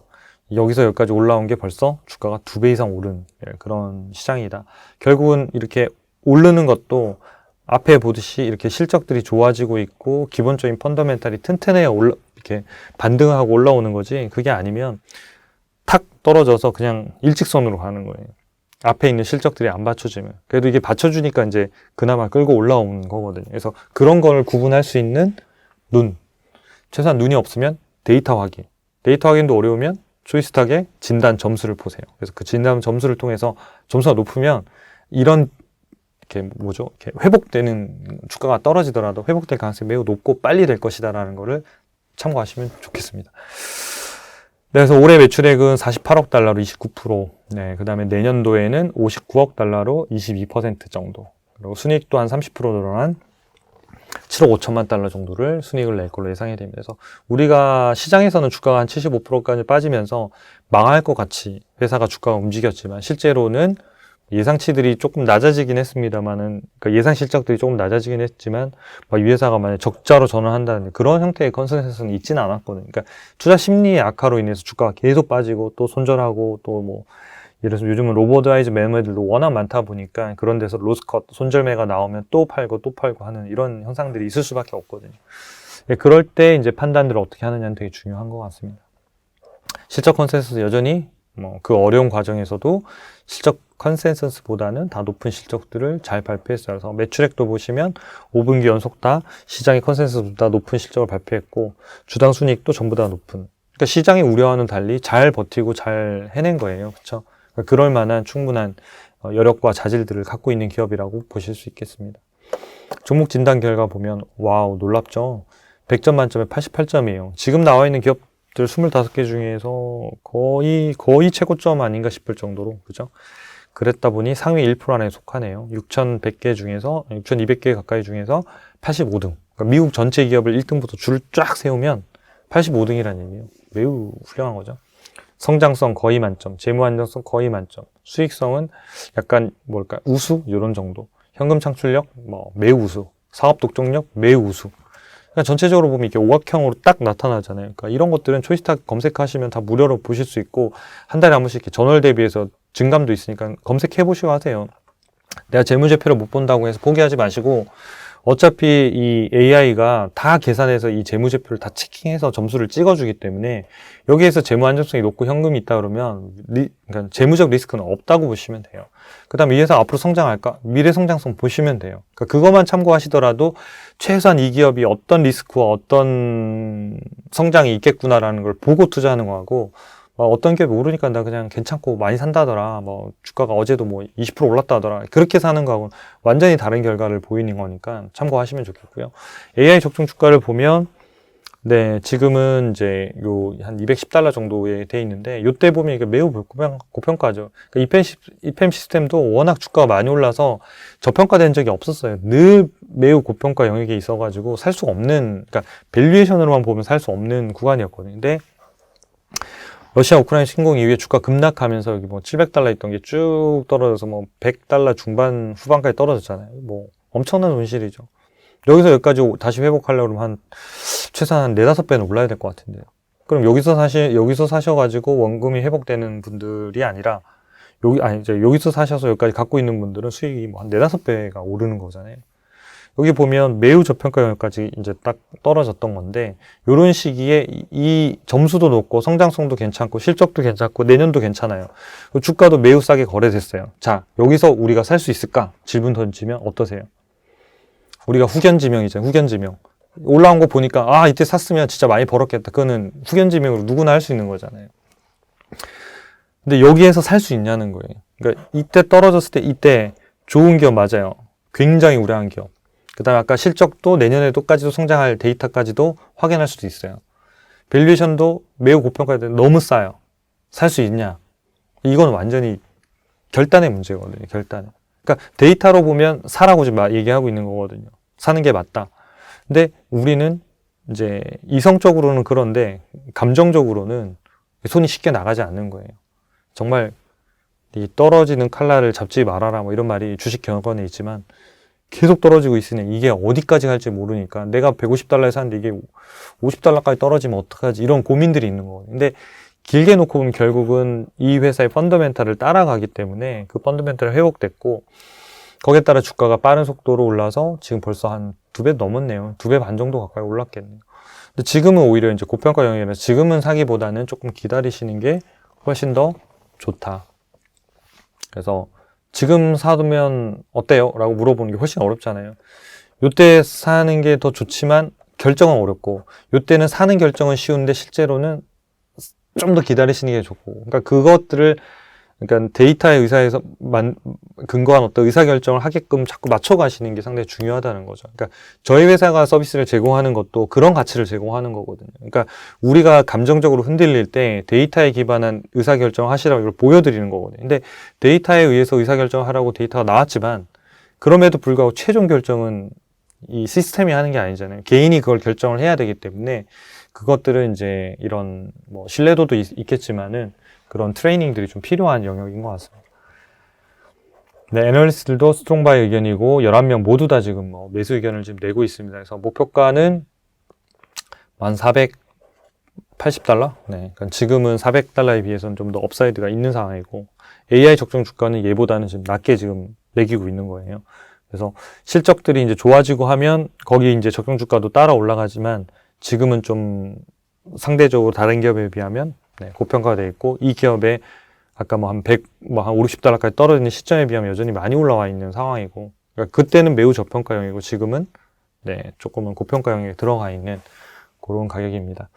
여기서 여기까지 올라온 게 벌써 주가가 2배 이상 오른 그런 시장이다. 결국은 이렇게 오르는 것도 앞에 보듯이 이렇게 실적들이 좋아지고 있고 기본적인 펀더멘탈이 튼튼해야 이렇게 반등하고 올라오는 거지, 그게 아니면 탁 떨어져서 그냥 일직선으로 가는 거예요. 앞에 있는 실적들이 안 받쳐주면. 그래도 이게 받쳐주니까 이제 그나마 끌고 올라오는 거거든요. 그래서 그런 걸 구분할 수 있는 최소한 눈이 없으면 데이터 확인. 데이터 확인도 어려우면 초이스탁의 진단 점수를 보세요. 그래서 그 진단 점수를 통해서 점수가 높으면 이런 이렇게 회복되는, 주가가 떨어지더라도 회복될 가능성이 매우 높고 빨리 될 것이다라는 거를 참고하시면 좋겠습니다. 그래서 올해 매출액은 48억 달러로 29%, 그 다음에 내년도에는 59억 달러로 22% 정도, 그리고 순이익도 한 30% 늘어난 7억 5천만 달러 정도를 순이익을 낼 걸로 예상이 됩니다. 그래서 우리가 시장에서는 주가가 한 75%까지 빠지면서 망할 것 같이 회사가 주가가 움직였지만, 실제로는 예상치들이 조금 낮아지긴 했습니다만은, 그러니까 예상 실적들이 조금 낮아지긴 했지만, 이 회사가 만약 적자로 전환한다는 그런 형태의 컨센서스는 있지는 않았거든요. 그러니까 투자 심리의 악화로 인해서 주가가 계속 빠지고 또 손절하고 또 뭐, 예를 들어서 요즘은 로보드와이즈 매매들도 워낙 많다 보니까 그런 데서 로스컷, 손절매가 나오면 또 팔고 하는 이런 현상들이 있을 수밖에 없거든요. 그럴 때 이제 판단들을 어떻게 하느냐는 되게 중요한 것 같습니다. 실적 컨센서스 여전히 그 어려운 과정에서도 실적 컨센서스보다는 다 높은 실적들을 잘 발표했어요. 그래서 매출액도 보시면 5분기 연속 다 시장의 컨센서스보다 높은 실적을 발표했고, 주당 순이익도 전부 다 높은. 그러니까 시장의 우려와는 달리 잘 버티고 잘 해낸 거예요. 그렇죠? 그러니까 그럴 만한 충분한 여력과 자질들을 갖고 있는 기업이라고 보실 수 있겠습니다. 종목 진단 결과 보면 와우, 놀랍죠? 100점 만점에 88점이에요. 지금 나와 있는 기업 25개 중에서 거의 최고점 아닌가 싶을 정도로, 그죠? 그랬다 보니 상위 1% 안에 속하네요. 6,100개 중에서, 6,200개 가까이 중에서 85등. 그러니까 미국 전체 기업을 1등부터 줄을 쫙 세우면 85등이라는 얘기예요. 매우 훌륭한 거죠. 성장성 거의 만점, 재무 안정성 거의 만점, 수익성은 약간 우수? 이런 정도. 현금 창출력 매우 우수. 사업 독점력 매우 우수. 그러니까 전체적으로 보면 이렇게 오각형으로 딱 나타나잖아요. 그러니까 이런 것들은 초이스탁 검색하시면 다 무료로 보실 수 있고, 한 달에 한 번씩 이렇게 전월 대비해서 증감도 있으니까 검색해 보시고 하세요. 내가 재무제표를 못 본다고 해서 포기하지 마시고, 어차피 이 AI가 다 계산해서 이 재무제표를 다 체킹해서 점수를 찍어주기 때문에 여기에서 재무 안정성이 높고 현금이 있다 그러면 그러니까 재무적 리스크는 없다고 보시면 돼요. 그 다음에 이 회사 앞으로 성장할까? 미래 성장성 보시면 돼요. 그러니까 그것만 참고하시더라도 최소한 이 기업이 어떤 리스크와 어떤 성장이 있겠구나라는 걸 보고 투자하는 거하고, 어떤 기업이 오르니까 나 그냥 괜찮고 많이 산다더라, 주가가 어제도 20% 올랐다더라, 그렇게 사는 거하고는 완전히 다른 결과를 보이는 거니까 참고하시면 좋겠고요. AI 적중 주가를 보면, 지금은 이제 한 210달러 정도에 돼 있는데, 요때 보면 이게 매우 고평가죠. 그러니까 EPAM 시스템도 워낙 주가가 많이 올라서 저평가된 적이 없었어요. 늘 매우 고평가 영역에 있어가지고 살 수가 없는, 그러니까 밸류에이션으로만 보면 살 수 없는 구간이었거든요. 근데 러시아 우크라이나 침공 이후에 주가 급락하면서 여기 뭐 700달러 있던 게 쭉 떨어져서 뭐 100달러 중반 후반까지 떨어졌잖아요. 뭐 엄청난 손실이죠. 여기서 여기까지 다시 회복하려고 그러면 최소한 한 4-5배는 올라야 될 것 같은데요. 그럼 여기서 사셔가지고 원금이 회복되는 분들이 아니라, 이제 여기서 사셔서 여기까지 갖고 있는 분들은 수익이 뭐 한 4-5배가 오르는 거잖아요. 여기 보면 매우 저평가 영역까지 이제 딱 떨어졌던 건데, 요런 시기에 이 점수도 높고 성장성도 괜찮고 실적도 괜찮고 내년도 괜찮아요. 주가도 매우 싸게 거래됐어요. 자, 여기서 우리가 살 수 있을까? 질문 던지면 어떠세요? 우리가 후견지명이잖아요. 후견지명. 올라온 거 보니까 이때 샀으면 진짜 많이 벌었겠다. 그거는 후견지명으로 누구나 할 수 있는 거잖아요. 근데 여기에서 살 수 있냐는 거예요. 그러니까 이때 떨어졌을 때 이때 좋은 기업 맞아요. 굉장히 우량한 기업. 그 다음에 아까 실적도 내년에도까지도 성장할 데이터까지도 확인할 수도 있어요. 밸류에이션도 매우 고평가돼 너무 싸요. 살 수 있냐? 이건 완전히 결단의 문제거든요. 결단. 그러니까 데이터로 보면 사라고 지금 얘기하고 있는 거거든요. 사는 게 맞다. 근데 우리는 이제 이성적으로는 그런데 감정적으로는 손이 쉽게 나가지 않는 거예요. 정말 이 떨어지는 칼날을 잡지 말아라 뭐 이런 말이 주식 경영권에 있지만 계속 떨어지고 있으니 이게 어디까지 갈지 모르니까 내가 150달러에 샀는데 이게 50달러까지 떨어지면 어떡하지 이런 고민들이 있는 거거든요. 근데 길게 놓고 보면 결국은 이 회사의 펀더멘탈을 따라가기 때문에 그 펀더멘탈이 회복됐고 거기에 따라 주가가 빠른 속도로 올라서 지금 벌써 한 2배 넘었네요. 2배 반 정도 가까이 올랐겠네요. 근데 지금은 오히려 이제 고평가 영역이라서 지금은 사기보다는 조금 기다리시는 게 훨씬 더 좋다. 그래서 지금 사두면 어때요? 라고 물어보는 게 훨씬 어렵잖아요. 요때 사는 게 더 좋지만 결정은 어렵고 요때는 사는 결정은 쉬운데 실제로는 좀 더 기다리시는 게 좋고 그러니까 그것들을 그러니까 데이터의 의사에서 근거한 어떤 의사결정을 하게끔 자꾸 맞춰가시는 게 상당히 중요하다는 거죠. 그러니까 저희 회사가 서비스를 제공하는 것도 그런 가치를 제공하는 거거든요. 그러니까 우리가 감정적으로 흔들릴 때 데이터에 기반한 의사결정을 하시라고 이걸 보여드리는 거거든요. 근데 데이터에 의해서 의사결정을 하라고 데이터가 나왔지만 그럼에도 불구하고 최종 결정은 이 시스템이 하는 게 아니잖아요. 개인이 그걸 결정을 해야 되기 때문에 그것들은 이제 이런 뭐 신뢰도도 있겠지만은 그런 트레이닝들이 좀 필요한 영역인 것 같습니다. 네, 애널리스트들도 스트롱바이 의견이고 11명 모두 다 지금 뭐 매수 의견을 지금 내고 있습니다. 그래서 목표가는 1,480달러? 네, 그러니까 지금은 400달러에 비해서는 좀 더 업사이드가 있는 상황이고 AI 적정 주가는 얘보다는 지금 낮게 지금 매기고 있는 거예요. 그래서 실적들이 이제 좋아지고 하면 거기 이제 적정 주가도 따라 올라가지만 지금은 좀 상대적으로 다른 기업에 비하면 고평가가 되어 있고 이 기업에 아까 뭐 한 100, 한 5, 60달러까지 떨어지는 시점에 비하면 여전히 많이 올라와 있는 상황이고 그러니까 그때는 매우 저평가형이고 지금은 조금은 고평가형에 들어가 있는 그런 가격입니다.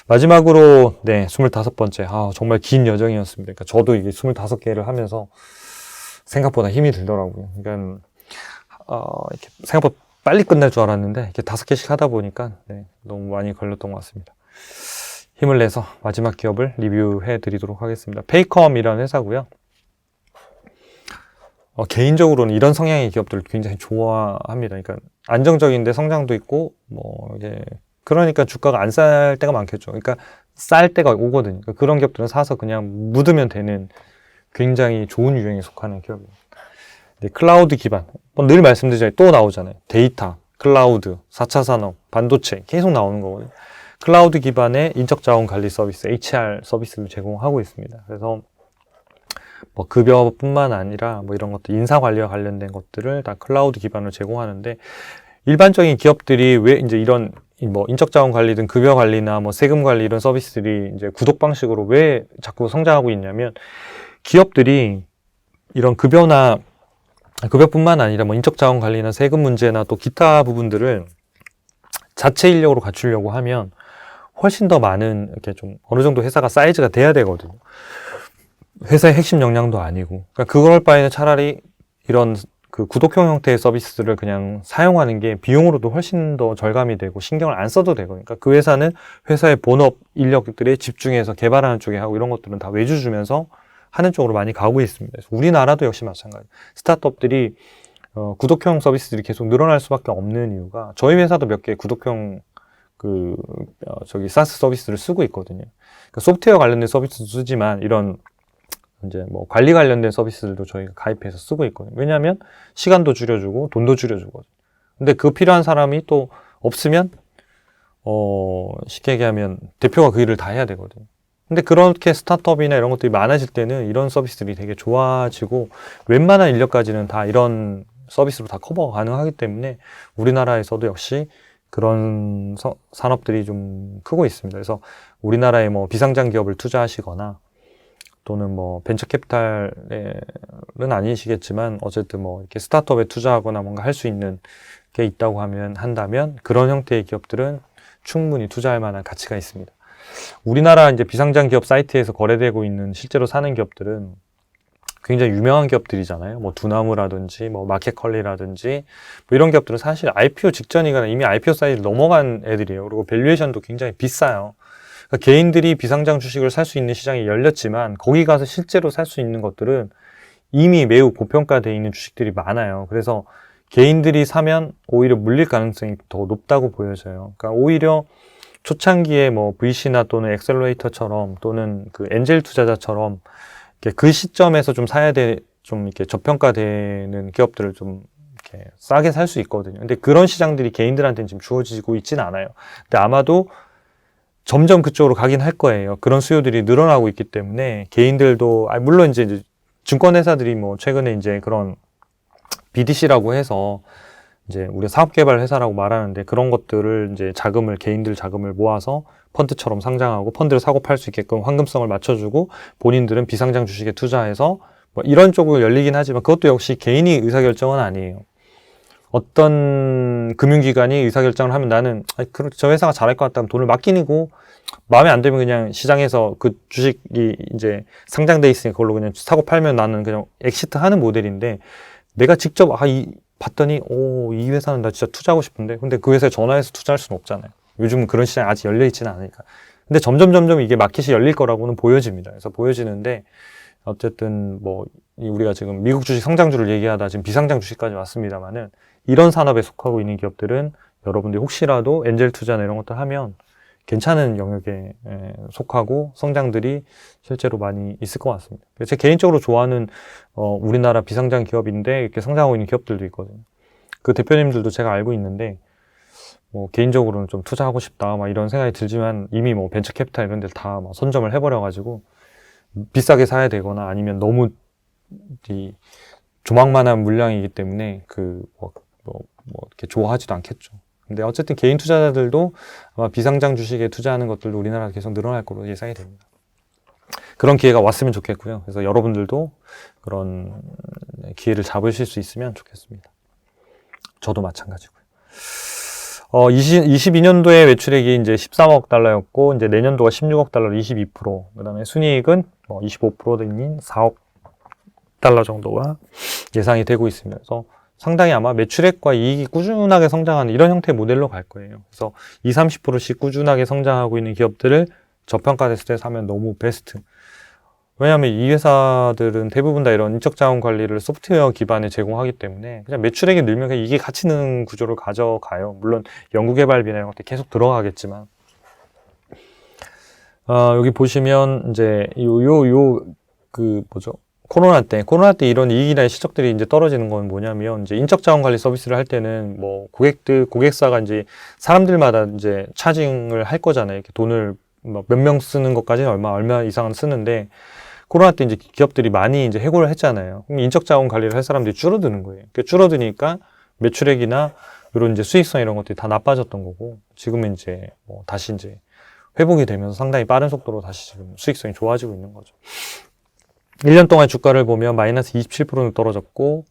마지막으로 25번째 정말 긴 여정이었습니다. 그러니까 저도 이게 25개를 하면서 생각보다 힘이 들더라고요. 그러니까 이렇게 생각보다 빨리 끝날 줄 알았는데 이렇게 5개씩 하다 보니까 너무 많이 걸렸던 것 같습니다. 힘을 내서 마지막 기업을 리뷰해 드리도록 하겠습니다. 페이컴이라는 회사고요. 개인적으로는 이런 성향의 기업들을 굉장히 좋아합니다. 그러니까 안정적인데 성장도 있고 그러니까 주가가 안 쌀 때가 많겠죠. 그러니까 쌀 때가 오거든요. 그러니까 그런 기업들은 사서 그냥 묻으면 되는 굉장히 좋은 유형에 속하는 기업입니다. 클라우드 기반 늘 말씀드리잖아요. 또 나오잖아요. 데이터, 클라우드, 4차 산업, 반도체 계속 나오는 거거든요. 클라우드 기반의 인적자원 관리 서비스, HR 서비스를 제공하고 있습니다. 그래서 뭐 급여뿐만 아니라 뭐 이런 것들, 인사 관리와 관련된 것들을 다 클라우드 기반으로 제공하는데 일반적인 기업들이 왜 이제 이런 뭐 인적자원 관리든 급여 관리나 뭐 세금 관리 이런 서비스들이 이제 구독 방식으로 왜 자꾸 성장하고 있냐면 기업들이 이런 급여뿐만 아니라 뭐 인적자원 관리나 세금 문제나 또 기타 부분들을 자체 인력으로 갖추려고 하면 훨씬 더 많은 이렇게 좀 어느 정도 회사가 사이즈가 돼야 되거든요. 회사의 핵심 역량도 아니고. 그러니까 그럴 바에는 차라리 이런 그 구독형 형태의 서비스를 그냥 사용하는 게 비용으로도 훨씬 더 절감이 되고 신경을 안 써도 되고. 그러니까 그 회사는 회사의 본업 인력들에 집중해서 개발하는 쪽에 하고 이런 것들은 다 외주 주면서 하는 쪽으로 많이 가고 있습니다. 그래서 우리나라도 역시 마찬가지. 스타트업들이 구독형 서비스들이 계속 늘어날 수밖에 없는 이유가 저희 회사도 몇 개 구독형 사스 서비스를 쓰고 있거든요. 그러니까 소프트웨어 관련된 서비스도 쓰지만 이런 이제 뭐 관리 관련된 서비스들도 저희가 가입해서 쓰고 있거든요. 왜냐하면 시간도 줄여주고 돈도 줄여주거든요. 근데 그 필요한 사람이 또 없으면 쉽게 얘기하면 대표가 그 일을 다 해야 되거든요. 근데 그렇게 스타트업이나 이런 것들이 많아질 때는 이런 서비스들이 되게 좋아지고 웬만한 인력까지는 다 이런 서비스로 다 커버가 가능하기 때문에 우리나라에서도 역시 그런 산업들이 좀 크고 있습니다. 그래서 우리나라의 뭐 비상장 기업을 투자하시거나 또는 뭐 벤처 캐피탈은 아니시겠지만 어쨌든 뭐 이렇게 스타트업에 투자하거나 뭔가 할 수 있는 게 있다고 한다면 그런 형태의 기업들은 충분히 투자할 만한 가치가 있습니다. 우리나라 이제 비상장 기업 사이트에서 거래되고 있는 실제로 사는 기업들은 굉장히 유명한 기업들이잖아요. 뭐 두나무라든지 뭐 마켓컬리라든지 뭐 이런 기업들은 사실 IPO 직전이거나 이미 IPO 사이즈를 넘어간 애들이에요. 그리고 밸류에이션도 굉장히 비싸요. 그러니까 개인들이 비상장 주식을 살 수 있는 시장이 열렸지만 거기 가서 실제로 살 수 있는 것들은 이미 매우 고평가되어 있는 주식들이 많아요. 그래서 개인들이 사면 오히려 물릴 가능성이 더 높다고 보여져요. 그러니까 오히려 초창기에 뭐 VC나 또는 엑셀러레이터처럼 또는 그 엔젤 투자자처럼 그 시점에서 좀 사야 좀 이렇게 저평가되는 기업들을 좀 이렇게 싸게 살 수 있거든요. 근데 그런 시장들이 개인들한테는 지금 주어지고 있지는 않아요. 근데 아마도 점점 그쪽으로 가긴 할 거예요. 그런 수요들이 늘어나고 있기 때문에 개인들도, 물론 이제 증권회사들이 뭐 최근에 이제 그런 BDC라고 해서 이제 우리가 사업개발 회사라고 말하는데 그런 것들을 이제 개인들 자금을 모아서 펀드처럼 상장하고 펀드를 사고 팔 수 있게끔 황금성을 맞춰주고 본인들은 비상장 주식에 투자해서 뭐 이런 쪽으로 열리긴 하지만 그것도 역시 개인이 의사결정은 아니에요. 어떤 금융기관이 의사결정을 하면 나는 저 회사가 잘할 것 같다면 돈을 맡기고 마음에 안 들면 그냥 시장에서 그 주식이 이제 상장돼 있으니까 그걸로 그냥 사고 팔면 나는 그냥 엑시트 하는 모델인데 내가 직접 봤더니 이 회사는 나 진짜 투자하고 싶은데 근데 그 회사에 전화해서 투자할 수는 없잖아요. 요즘은 그런 시장이 아직 열려 있지는 않으니까. 근데 점점 이게 마켓이 열릴 거라고는 보여집니다. 그래서 보여지는데 어쨌든 뭐 우리가 지금 미국 주식 성장주를 얘기하다 지금 비상장 주식까지 왔습니다만은 이런 산업에 속하고 있는 기업들은 여러분들이 혹시라도 엔젤 투자나 이런 것들 하면 괜찮은 영역에 속하고 성장들이 실제로 많이 있을 것 같습니다. 제 개인적으로 좋아하는 우리나라 비상장 기업인데 이렇게 성장하고 있는 기업들도 있거든요. 그 대표님들도 제가 알고 있는데 뭐 개인적으로는 좀 투자하고 싶다 막 이런 생각이 들지만 이미 뭐 벤처 캐피탈 이런 데를 다 막 선점을 해버려가지고 비싸게 사야 되거나 아니면 너무 조망만한 물량이기 때문에 이렇게 좋아하지도 않겠죠. 근데 어쨌든 개인 투자자들도 아마 비상장 주식에 투자하는 것들도 우리나라가 계속 늘어날 거로 예상이 됩니다. 그런 기회가 왔으면 좋겠고요. 그래서 여러분들도 그런 기회를 잡으실 수 있으면 좋겠습니다. 저도 마찬가지고요. 22년도에 매출액이 이제 13억 달러였고, 이제 내년도가 16억 달러로 22%, 그 다음에 순이익은 25%인 4억 달러 정도가 예상이 되고 있습니다. 그래서 상당히 아마 매출액과 이익이 꾸준하게 성장하는 이런 형태의 모델로 갈 거예요. 그래서 20-30%씩 꾸준하게 성장하고 있는 기업들을 저평가됐을 때 사면 너무 베스트. 왜냐하면 이 회사들은 대부분 다 이런 인적 자원 관리를 소프트웨어 기반에 제공하기 때문에 그냥 매출액이 늘면 그냥 이게 같이 느는 구조를 가져가요. 물론 연구개발비나 이런 것들 계속 들어가겠지만 여기 보시면 이제 코로나 때 이런 이익이나 시적들이 이제 떨어지는 건 뭐냐면 이제 인적 자원 관리 서비스를 할 때는 뭐 고객사가 이제 사람들마다 이제 차징을 할 거잖아요. 이렇게 돈을 몇 명 쓰는 것까지는 얼마 이상은 쓰는데 코로나 때 이제 기업들이 많이 이제 해고를 했잖아요. 그럼 인적 자원 관리를 할 사람들이 줄어드는 거예요. 줄어드니까 매출액이나 이런 이제 수익성 이런 것들이 다 나빠졌던 거고 지금은 이제 다시 이제 회복이 되면서 상당히 빠른 속도로 다시 지금 수익성이 좋아지고 있는 거죠. 1년 동안 주가를 보면 마이너스 27%는 떨어졌고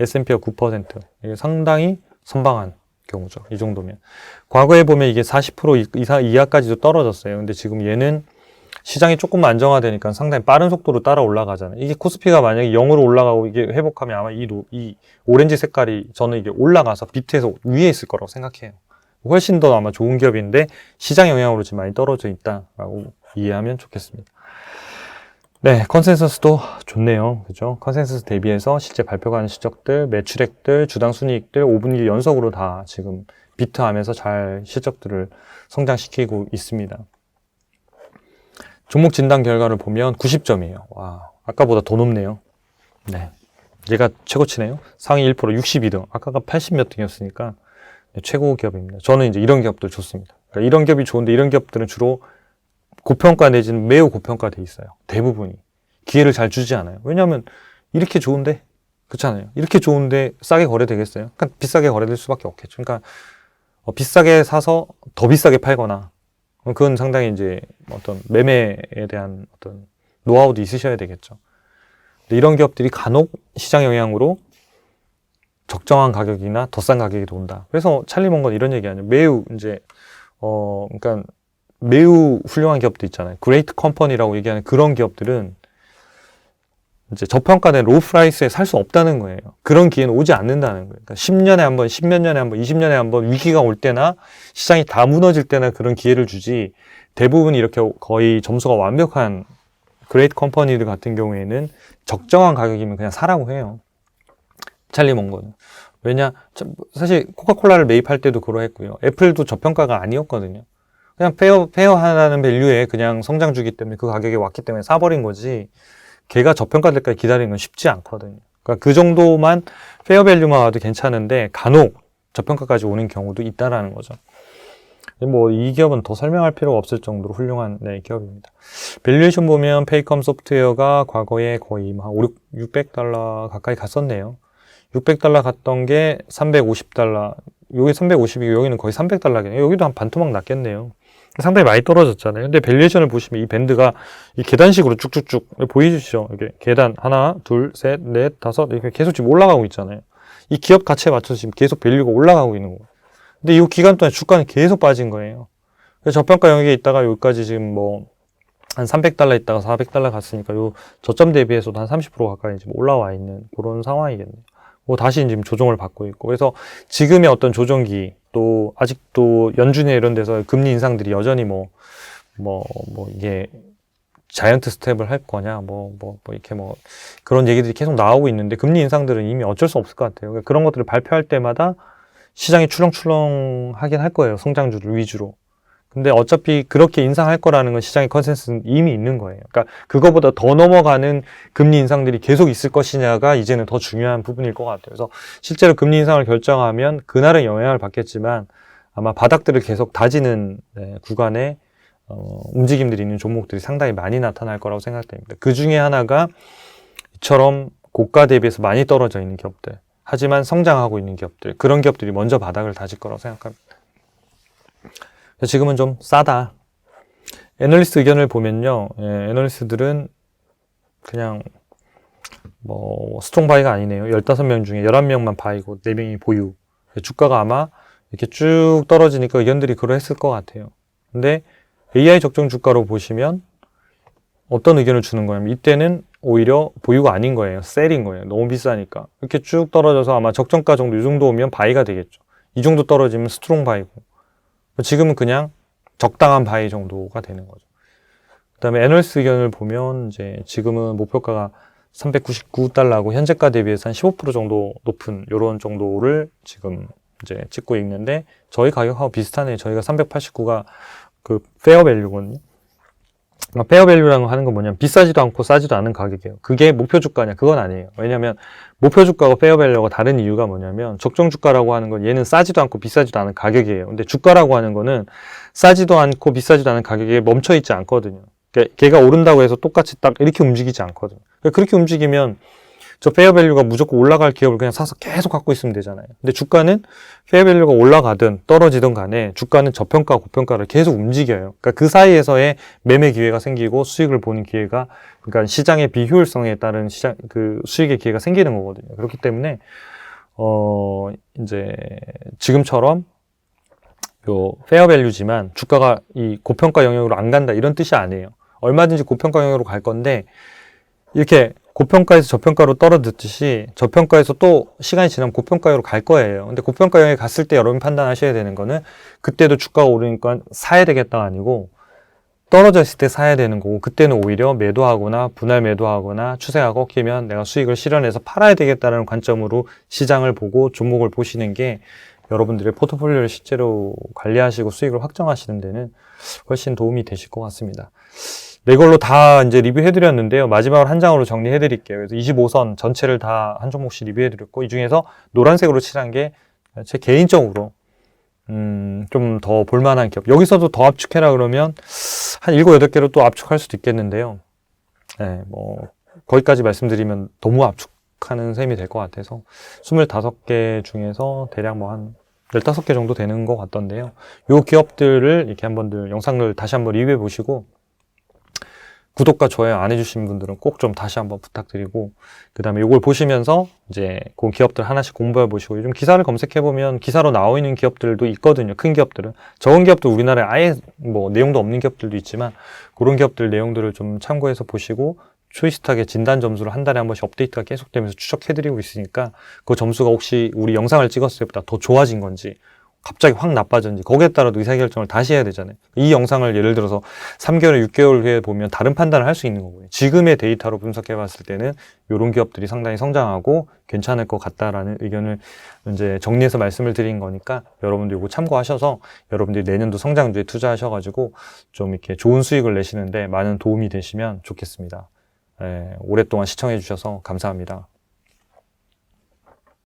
S&P가 9%. 이게 상당히 선방한 경우죠. 이 정도면. 과거에 보면 이게 40% 이하까지도 떨어졌어요. 근데 지금 얘는 시장이 조금 안정화되니까 상당히 빠른 속도로 따라 올라가잖아요. 이게 코스피가 만약에 0으로 올라가고 이게 회복하면 아마 이 오렌지 색깔이 저는 이게 올라가서 비트에서 위에 있을 거라고 생각해요. 훨씬 더 아마 좋은 기업인데 시장 영향으로 지금 많이 떨어져 있다라고 이해하면 좋겠습니다. 네, 컨센서스도 좋네요. 그죠? 컨센서스 대비해서 실제 발표가 하는 실적들, 매출액들, 주당 순이익들 5분기 연속으로 다 지금 비트하면서 잘 실적들을 성장시키고 있습니다. 종목 진단 결과를 보면 90점이에요. 와, 아까보다 더 높네요. 네. 얘가 최고치네요. 상위 1% 62등. 아까가 80몇 등이었으니까 최고 기업입니다. 저는 이제 이런 기업들 좋습니다. 그러니까 이런 기업이 좋은데 이런 기업들은 주로 고평가 내지는 매우 고평가돼 있어요. 대부분이. 기회를 잘 주지 않아요. 왜냐하면 이렇게 좋은데 그렇잖아요. 이렇게 좋은데 싸게 거래되겠어요? 그러니까 비싸게 거래될 수밖에 없겠죠. 그러니까 비싸게 사서 더 비싸게 팔거나 그건 상당히 이제 어떤 매매에 대한 어떤 노하우도 있으셔야 되겠죠. 근데 이런 기업들이 간혹 시장 영향으로 적정한 가격이나 더 싼 가격이 돈다. 그래서 찰리 몽건 이런 얘기 아니에요. 매우 이제 그러니까 매우 훌륭한 기업도 있잖아요. 그레이트 컴퍼니라고 얘기하는 그런 기업들은 이제 저평가된 로우 프라이스에 살 수 없다는 거예요. 그런 기회는 오지 않는다는 거예요. 그러니까 10년에 한 번, 10몇 년에 한 번, 20년에 한 번 위기가 올 때나 시장이 다 무너질 때나 그런 기회를 주지 대부분 이렇게 거의 점수가 완벽한 그레이트 컴퍼니들 같은 경우에는 적정한 가격이면 그냥 사라고 해요. 찰리 몽고는. 왜냐, 사실 코카콜라를 매입할 때도 그러했고요. 애플도 저평가가 아니었거든요. 그냥 페어하는 밸류에 그냥 성장 주기 때문에 그 가격에 왔기 때문에 사버린 거지 걔가 저평가 될까지 기다리는 건 쉽지 않거든요. 그러니까 그 정도만 페어 밸류만 와도 괜찮은데 간혹 저평가까지 오는 경우도 있다라는 거죠. 뭐 이 기업은 더 설명할 필요가 없을 정도로 훌륭한 기업입니다. 밸류에이션 보면 페이컴 소프트웨어가 과거에 거의 한 600달러 가까이 갔었네요. 600달러 갔던 게 350달러, 여기 350이고 여기는 거의 300달러겠네요. 여기도 한 반토막 났겠네요. 상당히 많이 떨어졌잖아요. 근데 밸류에이션을 보시면 이 밴드가 이 계단식으로 쭉쭉쭉 보이시죠? 이렇게 계단 하나, 둘, 셋, 넷, 다섯 이렇게 계속 지금 올라가고 있잖아요. 이 기업 가치에 맞춰서 지금 계속 밸류가 올라가고 있는 거예요. 근데 이 기간 동안 주가는 계속 빠진 거예요. 그래서 저평가 영역에 있다가 여기까지 지금 뭐 한 300달러 있다가 400달러 갔으니까 요 저점 대비해서도 한 30% 가까이 지금 올라와 있는 그런 상황이겠네요. 뭐 다시 지금 조정을 받고 있고 그래서 지금의 어떤 조정기 또 아직도 연준에 이런 데서 금리 인상들이 여전히 이게 자이언트 스텝을 할 거냐 이렇게 그런 얘기들이 계속 나오고 있는데 금리 인상들은 이미 어쩔 수 없을 것 같아요. 그러니까 그런 것들을 발표할 때마다 시장이 출렁출렁하긴 할 거예요. 성장주를 위주로. 근데 어차피 그렇게 인상할 거라는 건 시장의 컨센서스는 이미 있는 거예요. 그러니까 그거보다 더 넘어가는 금리 인상들이 계속 있을 것이냐가 이제는 더 중요한 부분일 것 같아요. 그래서 실제로 금리 인상을 결정하면 그날은 영향을 받겠지만 아마 바닥들을 계속 다지는 구간에 움직임들이 있는 종목들이 상당히 많이 나타날 거라고 생각됩니다. 그 중에 하나가 이처럼 고가 대비해서 많이 떨어져 있는 기업들, 하지만 성장하고 있는 기업들, 그런 기업들이 먼저 바닥을 다질 거라고 생각합니다. 지금은 좀 싸다. 애널리스트 의견을 보면요. 애널리스트들은 그냥 스트롱 바이가 아니네요. 15명 중에 11명만 바이고 4명이 보유. 주가가 아마 이렇게 쭉 떨어지니까 의견들이 그러했을 것 같아요. 근데 AI 적정 주가로 보시면 어떤 의견을 주는 거냐면 이때는 오히려 보유가 아닌 거예요. 셀인 거예요. 너무 비싸니까. 이렇게 쭉 떨어져서 아마 적정가 정도 이 정도 오면 바이가 되겠죠. 이 정도 떨어지면 스트롱 바이고. 지금은 그냥 적당한 바이 정도가 되는 거죠. 그 다음에 애널리스트 의견을 보면 이제 지금은 목표가가 399달러고 현재가 대비해서 한 15% 정도 높은 이런 정도를 지금 이제 찍고 있는데 저희 가격하고 비슷하네요. 저희가 389가 그 페어 밸류거든요. 페어 밸류라는 거 하는 건 뭐냐면 비싸지도 않고 싸지도 않은 가격이에요. 그게 목표 주가냐? 그건 아니에요. 왜냐면 목표 주가와 페어 밸류가 다른 이유가 뭐냐면 적정 주가라고 하는 건 얘는 싸지도 않고 비싸지도 않은 가격이에요. 근데 주가라고 하는 거는 싸지도 않고 비싸지도 않은 가격에 멈춰 있지 않거든요. 그러니까 걔가 오른다고 해서 똑같이 딱 이렇게 움직이지 않거든요. 그러니까 그렇게 움직이면 저 페어 밸류가 무조건 올라갈 기업을 그냥 사서 계속 갖고 있으면 되잖아요. 근데 주가는 페어 밸류가 올라가든 떨어지든 간에 주가는 저평가, 고평가를 계속 움직여요. 그러니까 그 사이에서의 매매 기회가 생기고 수익을 보는 기회가, 그러니까 시장의 비효율성에 따른 수익의 기회가 생기는 거거든요. 그렇기 때문에, 이제 지금처럼 요 페어 밸류지만 주가가 이 고평가 영역으로 안 간다 이런 뜻이 아니에요. 얼마든지 고평가 영역으로 갈 건데, 이렇게 고평가에서 저평가로 떨어졌듯이 저평가에서 또 시간이 지나면 고평가로 갈 거예요. 근데 고평가 영역에 갔을 때 여러분 판단하셔야 되는 거는 그때도 주가가 오르니까 사야 되겠다가 아니고 떨어졌을 때 사야 되는 거고 그때는 오히려 매도하거나 분할 매도하거나 추세가 꺾이면 내가 수익을 실현해서 팔아야 되겠다는 관점으로 시장을 보고 종목을 보시는 게 여러분들의 포트폴리오를 실제로 관리하시고 수익을 확정하시는 데는 훨씬 도움이 되실 것 같습니다. 네 걸로 다 이제 리뷰해드렸는데요. 마지막으로 한 장으로 정리해드릴게요. 그래서 25선 전체를 다 한 종목씩 리뷰해드렸고, 이 중에서 노란색으로 칠한 게 제 개인적으로 좀 더 볼만한 기업. 여기서도 더 압축해라 그러면 한 7, 8개로 또 압축할 수도 있겠는데요. 네, 뭐 거기까지 말씀드리면 너무 압축하는 셈이 될 것 같아서 25개 중에서 대략 뭐 한 15개 정도 되는 것 같던데요. 요 기업들을 이렇게 한번들 영상을 다시 한번 리뷰해 보시고, 구독과 좋아요 안 해주신 분들은 꼭 좀 다시 한번 부탁드리고, 그 다음에 이걸 보시면서 이제 그 기업들 하나씩 공부해 보시고, 요즘 기사를 검색해 보면 기사로 나와 있는 기업들도 있거든요. 큰 기업들은. 적은 기업들 우리나라에 아예 뭐 내용도 없는 기업들도 있지만, 그런 기업들 내용들을 좀 참고해서 보시고, 초이스트하게 진단 점수를 한 달에 한 번씩 업데이트가 계속되면서 추적해드리고 있으니까, 그 점수가 혹시 우리 영상을 찍었을 때보다 더 좋아진 건지, 갑자기 확 나빠졌는지, 거기에 따라 의사결정을 다시 해야 되잖아요. 이 영상을 예를 들어서 3개월, 6개월 후에 보면 다른 판단을 할 수 있는 거고요. 지금의 데이터로 분석해 봤을 때는 이런 기업들이 상당히 성장하고 괜찮을 것 같다라는 의견을 이제 정리해서 말씀을 드린 거니까, 여러분들 이거 참고하셔서 여러분들이 내년도 성장주에 투자하셔가지고 좀 이렇게 좋은 수익을 내시는데 많은 도움이 되시면 좋겠습니다. 오랫동안 시청해 주셔서 감사합니다.